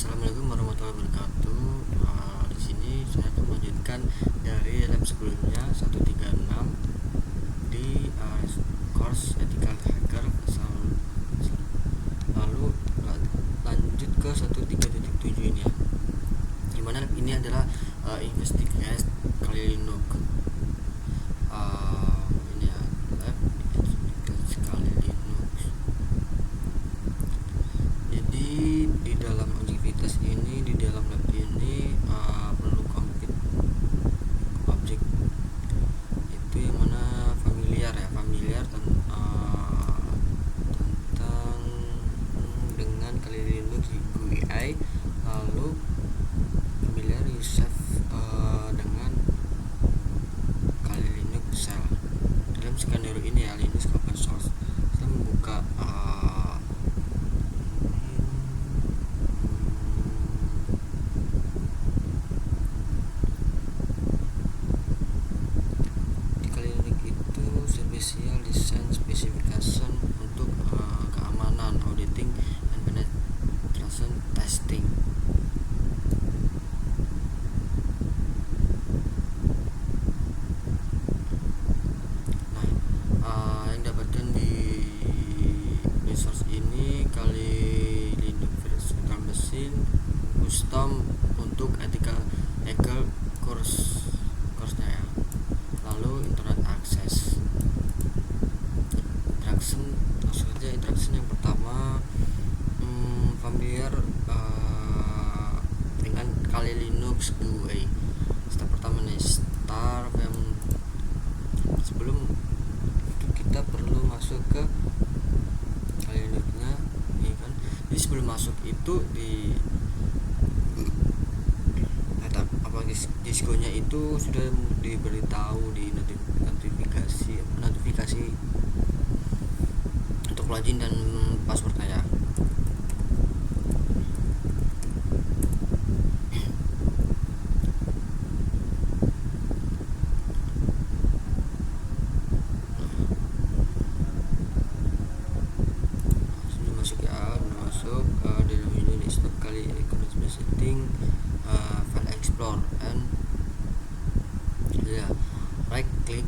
Assalamualaikum warahmatullahi wabarakatuh. Di sini saya akan melanjutkan dari lab sebelumnya 136 di course ethical hacker. Lalu lanjut ke 13.7 ini ya. Dimana lab ini adalah investigate Kali Linux. Ini ya, lab investigate Kali Linux. Jadi di dalam aktivitas ini, di dalam lab ini perlu konflik objek itu yang mana familiar tentang dengan Kali Linux GUI, lalu familiar Yusuf dengan Kali Linux Shell. Dalam skenario ini ya, Linux open source. Saya membuka Special Design Specification untuk keamanan, auditing, dan penetration testing. Nah, yang dapatkan di resource ini Kali Linux virtual machine custom untuk ethical hacker course-nya ya. Lalu internet access. Interaction yang pertama, familiar dengan Kali Linux GUI. Step pertama nih, start sebelum itu kita perlu masuk ke Kali Linux-nya, ya kan? Jadi sebelum masuk itu di diskonya itu sudah diberitahu di notifikasi untuk login dan passwordnya ya. Masuk di dalam ini stop Kali Linux setting, file explore and ya, right click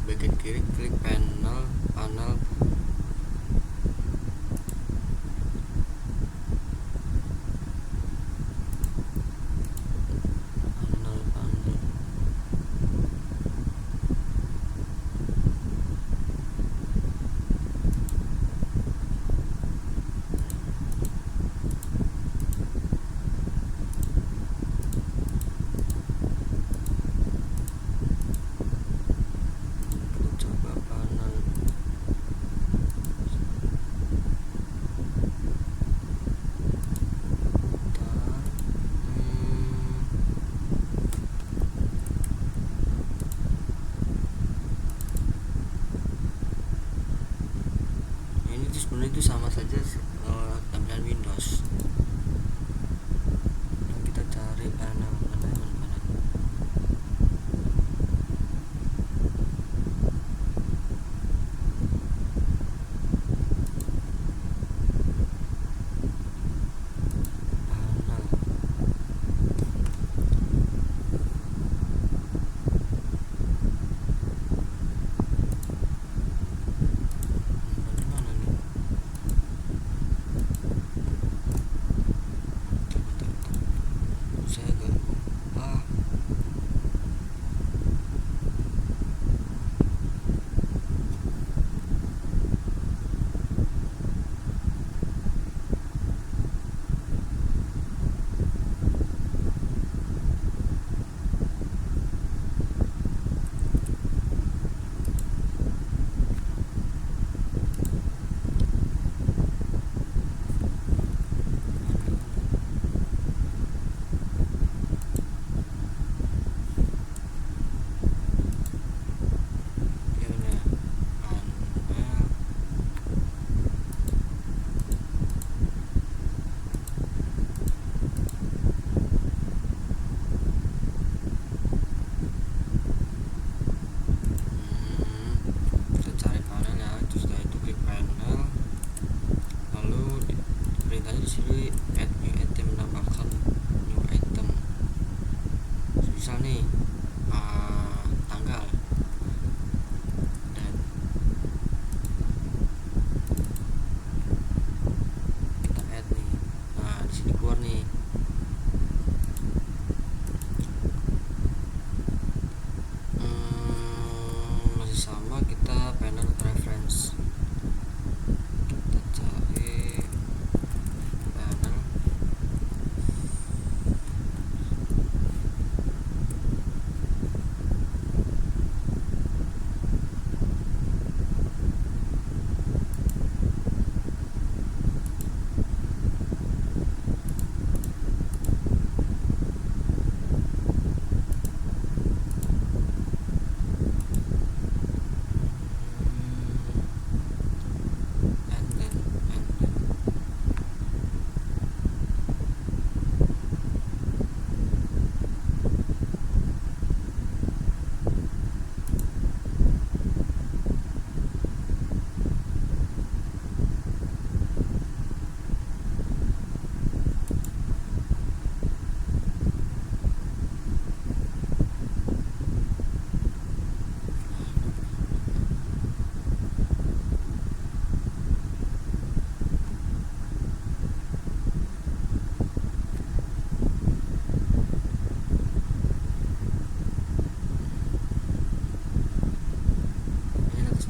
bagian kiri, klik panel sebenarnya itu sama saja tampilan Windows. Dan kita cari panel mana.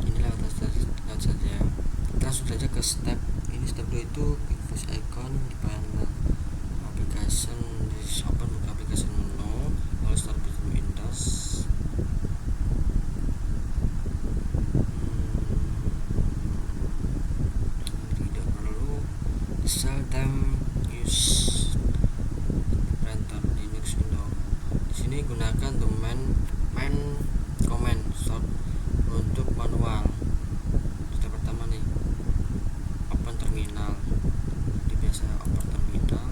ini lewat saja. Kita langsung saja ke step 2 itu voice icon di panel application. Open buka application menu, lalu start with Windows. Tidak perlu seldom use printer Linux window. Di sini gunakan main command short untuk manual. Step pertama nih, open terminal. Jadi biasa open terminal.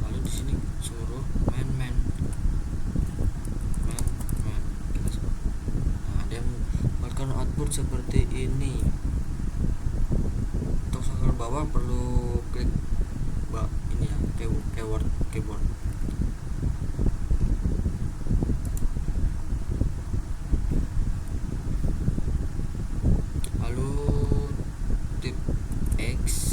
Lalu di sini suruh main. Nah, dia mengeluarkan output seperti ini. Untuk scroll bawah perlu klik ini ya, keyboard. Lalu tip X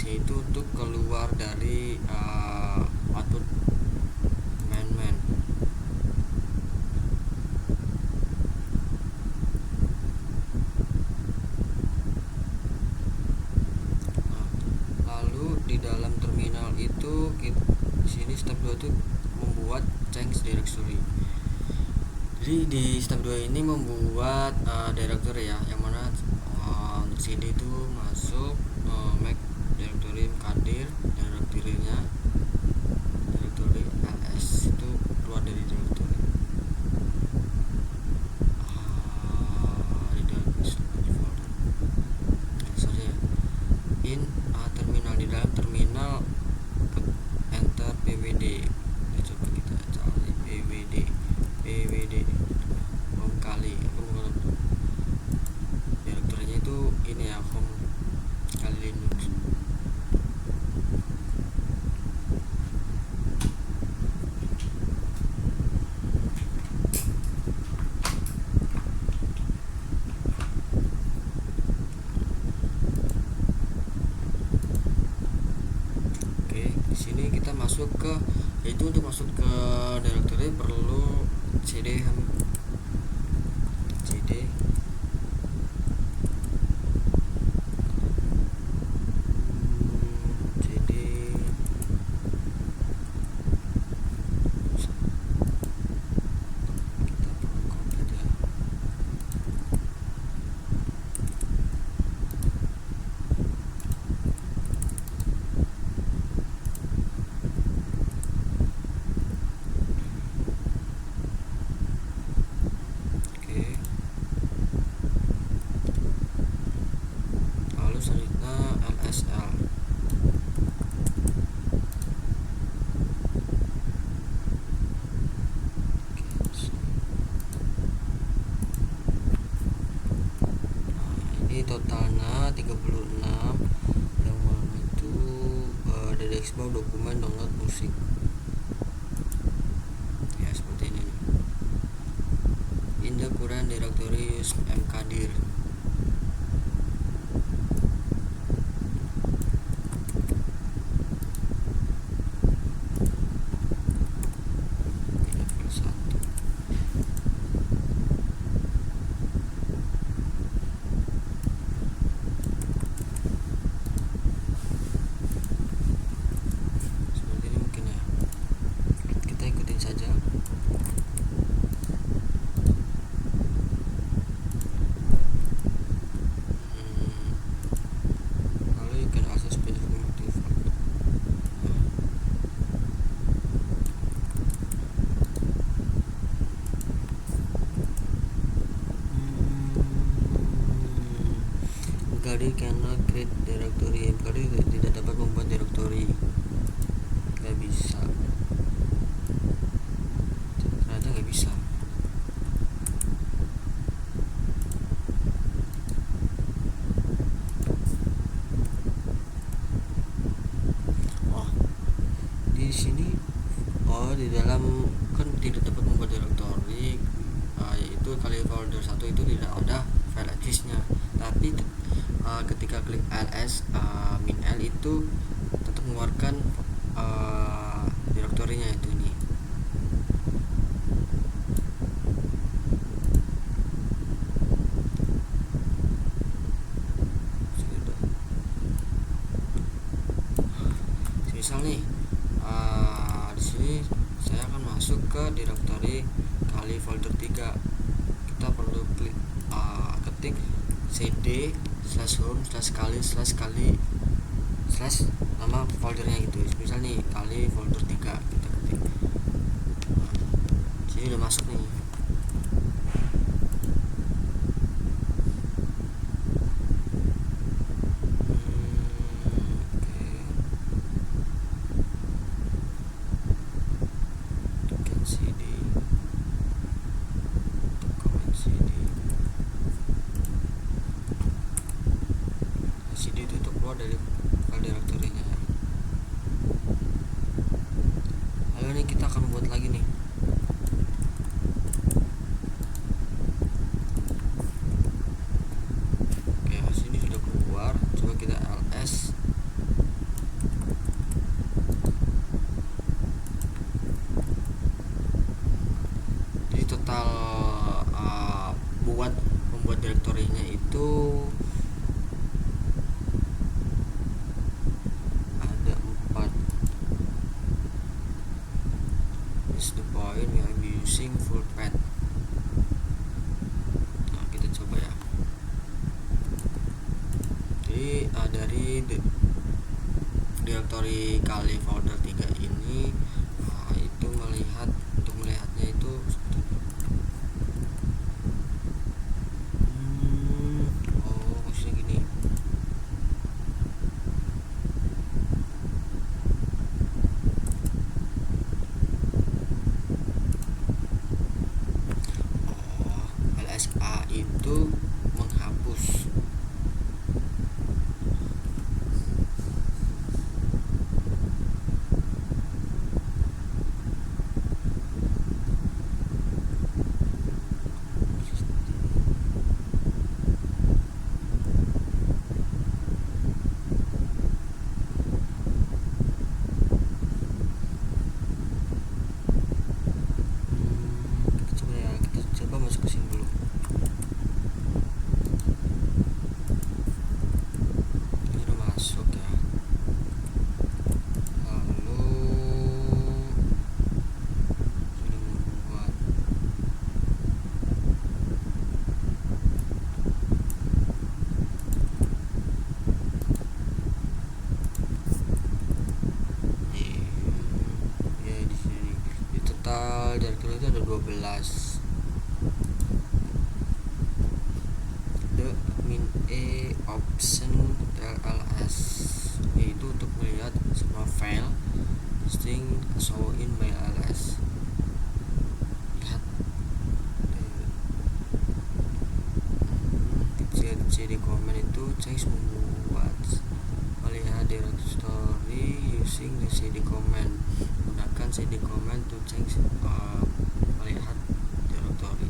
itu untuk keluar dari output main. Lalu di dalam terminal itu di sini step 2 itu membuat change directory. Jadi di step 2 ini membuat directory ya, yang mana CD itu masuk Mac directory mkadir, directory-nya directory ls itu keluar dari directory di dalam folder. Sorry ya. Terminal, di dalam terminal enter pwd. Coba kita cari pwd home kali direkturnya itu ini ya, home kali Linux. Di sini kita masuk ke, yaitu untuk masuk ke directory perlu cd totalnya 36, yang mana itu dari export dokumen download musik ya, seperti ini. In the current directory use mkadir. mkadir cannot create directory. mkadir tidak dapat membuat directory, nggak bisa, ternyata nggak bisa. Di sini di dalam kan tidak dapat membuat directory, yaitu kali folder 1 itu tidak ada file exist-nya, tapi ketika klik ls -l itu tetap mengeluarkan direktorinya, itu ini. kali folder 3, kita perlu ketik cd /home /kali nama foldernya gitu. Misal nih kali folder 3 kita ketik. Sini udah masuk nih. CD itu keluar dari file directory-nya ya. Lalu ini kita akan buat lagi nih. Oke, sini sudah keluar. Coba kita ls. Jadi total membuat direktorinya itu ada 4. Is the point we are using full path. Nah, kita coba ya. Jadi dari direktori kali folder 3 ini itu melihatnya itu maksudnya gini. LSA itu menghapus. Kita coba masuk ke sini dulu. Ini udah masuk ya. Lalu sudah membuat. Ya di sini. Di total direktur itu ada 12. Option ls yaitu untuk melihat semua file listing show in by ls. Lihat cd command itu change melihat directory using the cd command. Gunakan cd command to change melihat directory.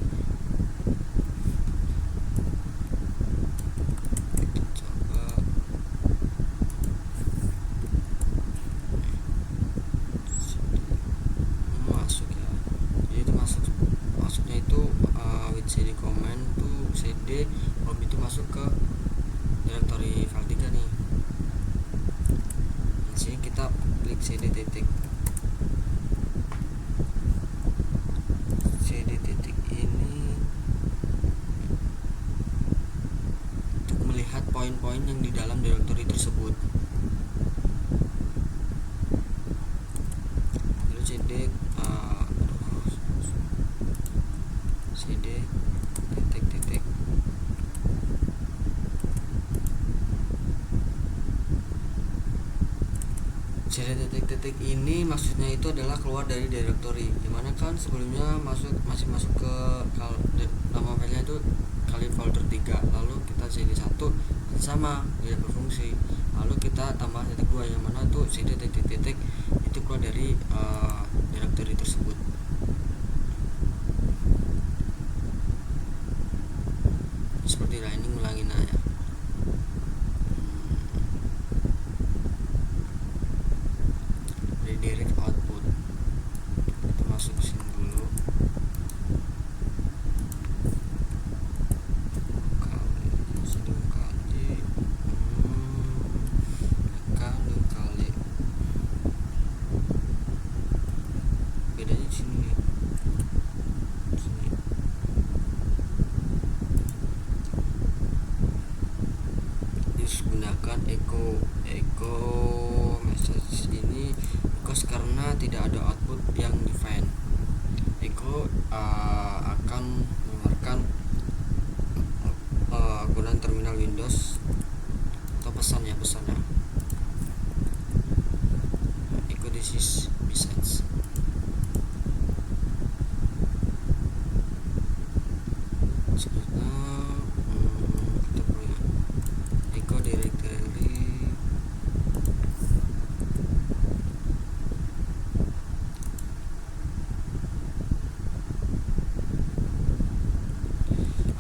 Masuknya itu with cd command to cd home itu masuk ke directory file 3 nih. Di sini kita klik cd titik ini untuk melihat poin-poin yang di dalam directory tersebut. Lalu cd titik titik ini maksudnya itu adalah keluar dari directory, dimana kan sebelumnya masih masuk ke nama filenya itu kali folder 3, lalu kita cd1 sama tidak berfungsi, lalu kita tambah titik 2 yang mana tuh cd titik itu keluar dari directory tersebut. Seperti ini ngulangin aja. Redirect output kita masuk ke sini dulu. Kali bedanya di sini nih. bukan echo message ini because karena tidak ada output yang define. Echo akan mengeluarkan gunaan terminal Windows atau pesan ya. Echo this is message. Selanjutnya kita punya echo directory.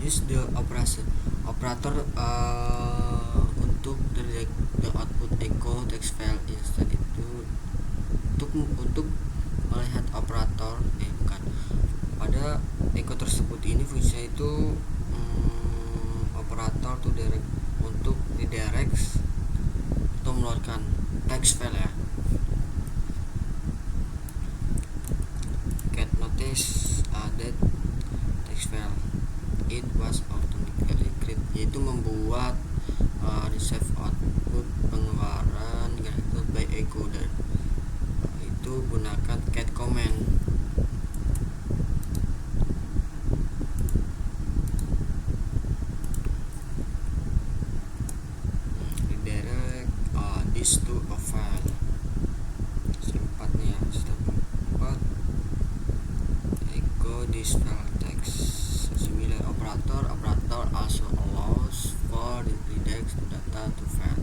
Use the operator untuk the output echo text file instead. Itu untuk melihat operator bukan pada echo tersebut. Ini fungsinya itu operator to direct untuk redirect atau mengeluarkan text file ya. Get notice that text file it was automatically created, yaitu membuat receive output pengeluaran output by echo dan itu gunakan cat command. Redirect this to a file. Seempatnya step 4 echo this file text. Similar operator also allows for the redirect to data to file.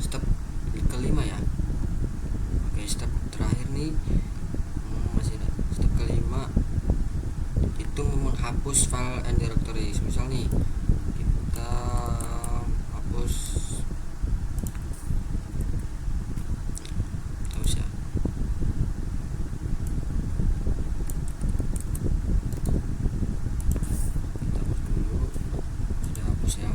Step kelima ya. Oke, step terakhir nih masih ada. Step kelima itu menghapus file and directory. Misal nih kita hapus ya. Kita hapus dulu. Sudah hapus ya.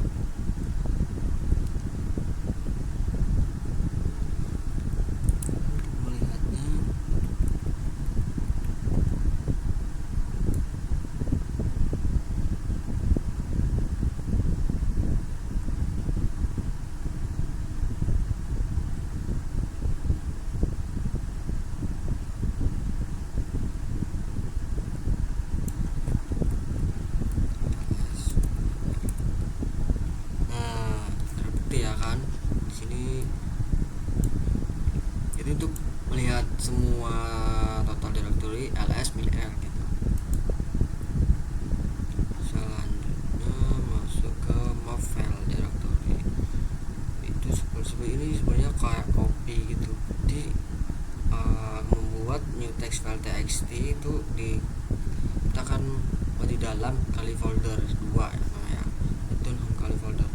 Ya kan, di sini jadi untuk melihat semua total directory ls min l gitu. Selanjutnya masuk ke map file directory. Itu seperti ini sebenarnya kayak copy gitu. Jadi membuat new text file txt itu kita akan di dalam kali folder 2 ya namanya. Itu home kali folder.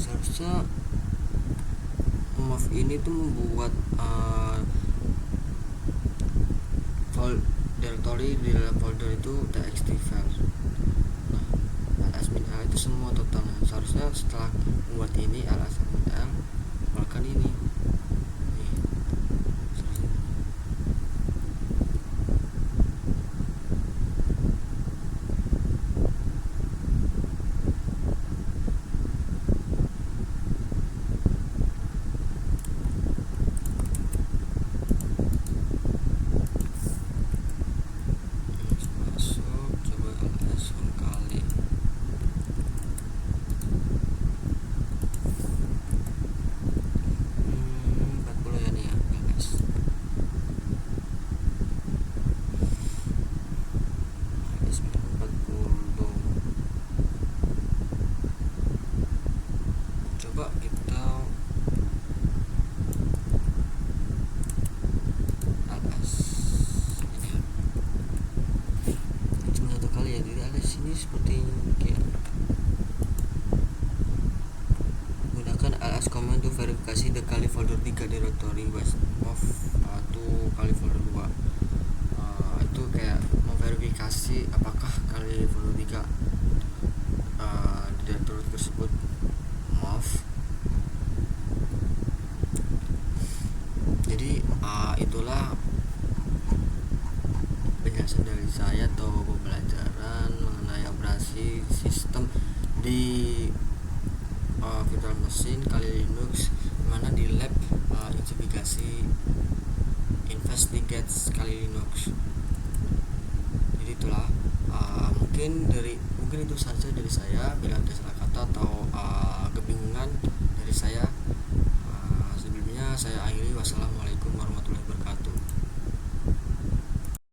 Seharusnya move ini tuh membuat directory di dalam folder itu txt file. Nah, ls-min l itu semua totalnya. Seharusnya setelah membuat ini ls-min l keluarkan ini. seperti kayak gunakan ls command to verifikasi the kali folder 3 directory was move to kali folder 2. Itu kayak memverifikasi apakah kali folder 3 di directory tersebut move. Jadi itulah penjelasan dari saya atau pembelajaran mengenai operasi sistem di virtual machine kali Linux, mana di lab investigasi investigates kali Linux. Jadi itulah mungkin itu saja dari saya. Bila ada salah kata atau kebingungan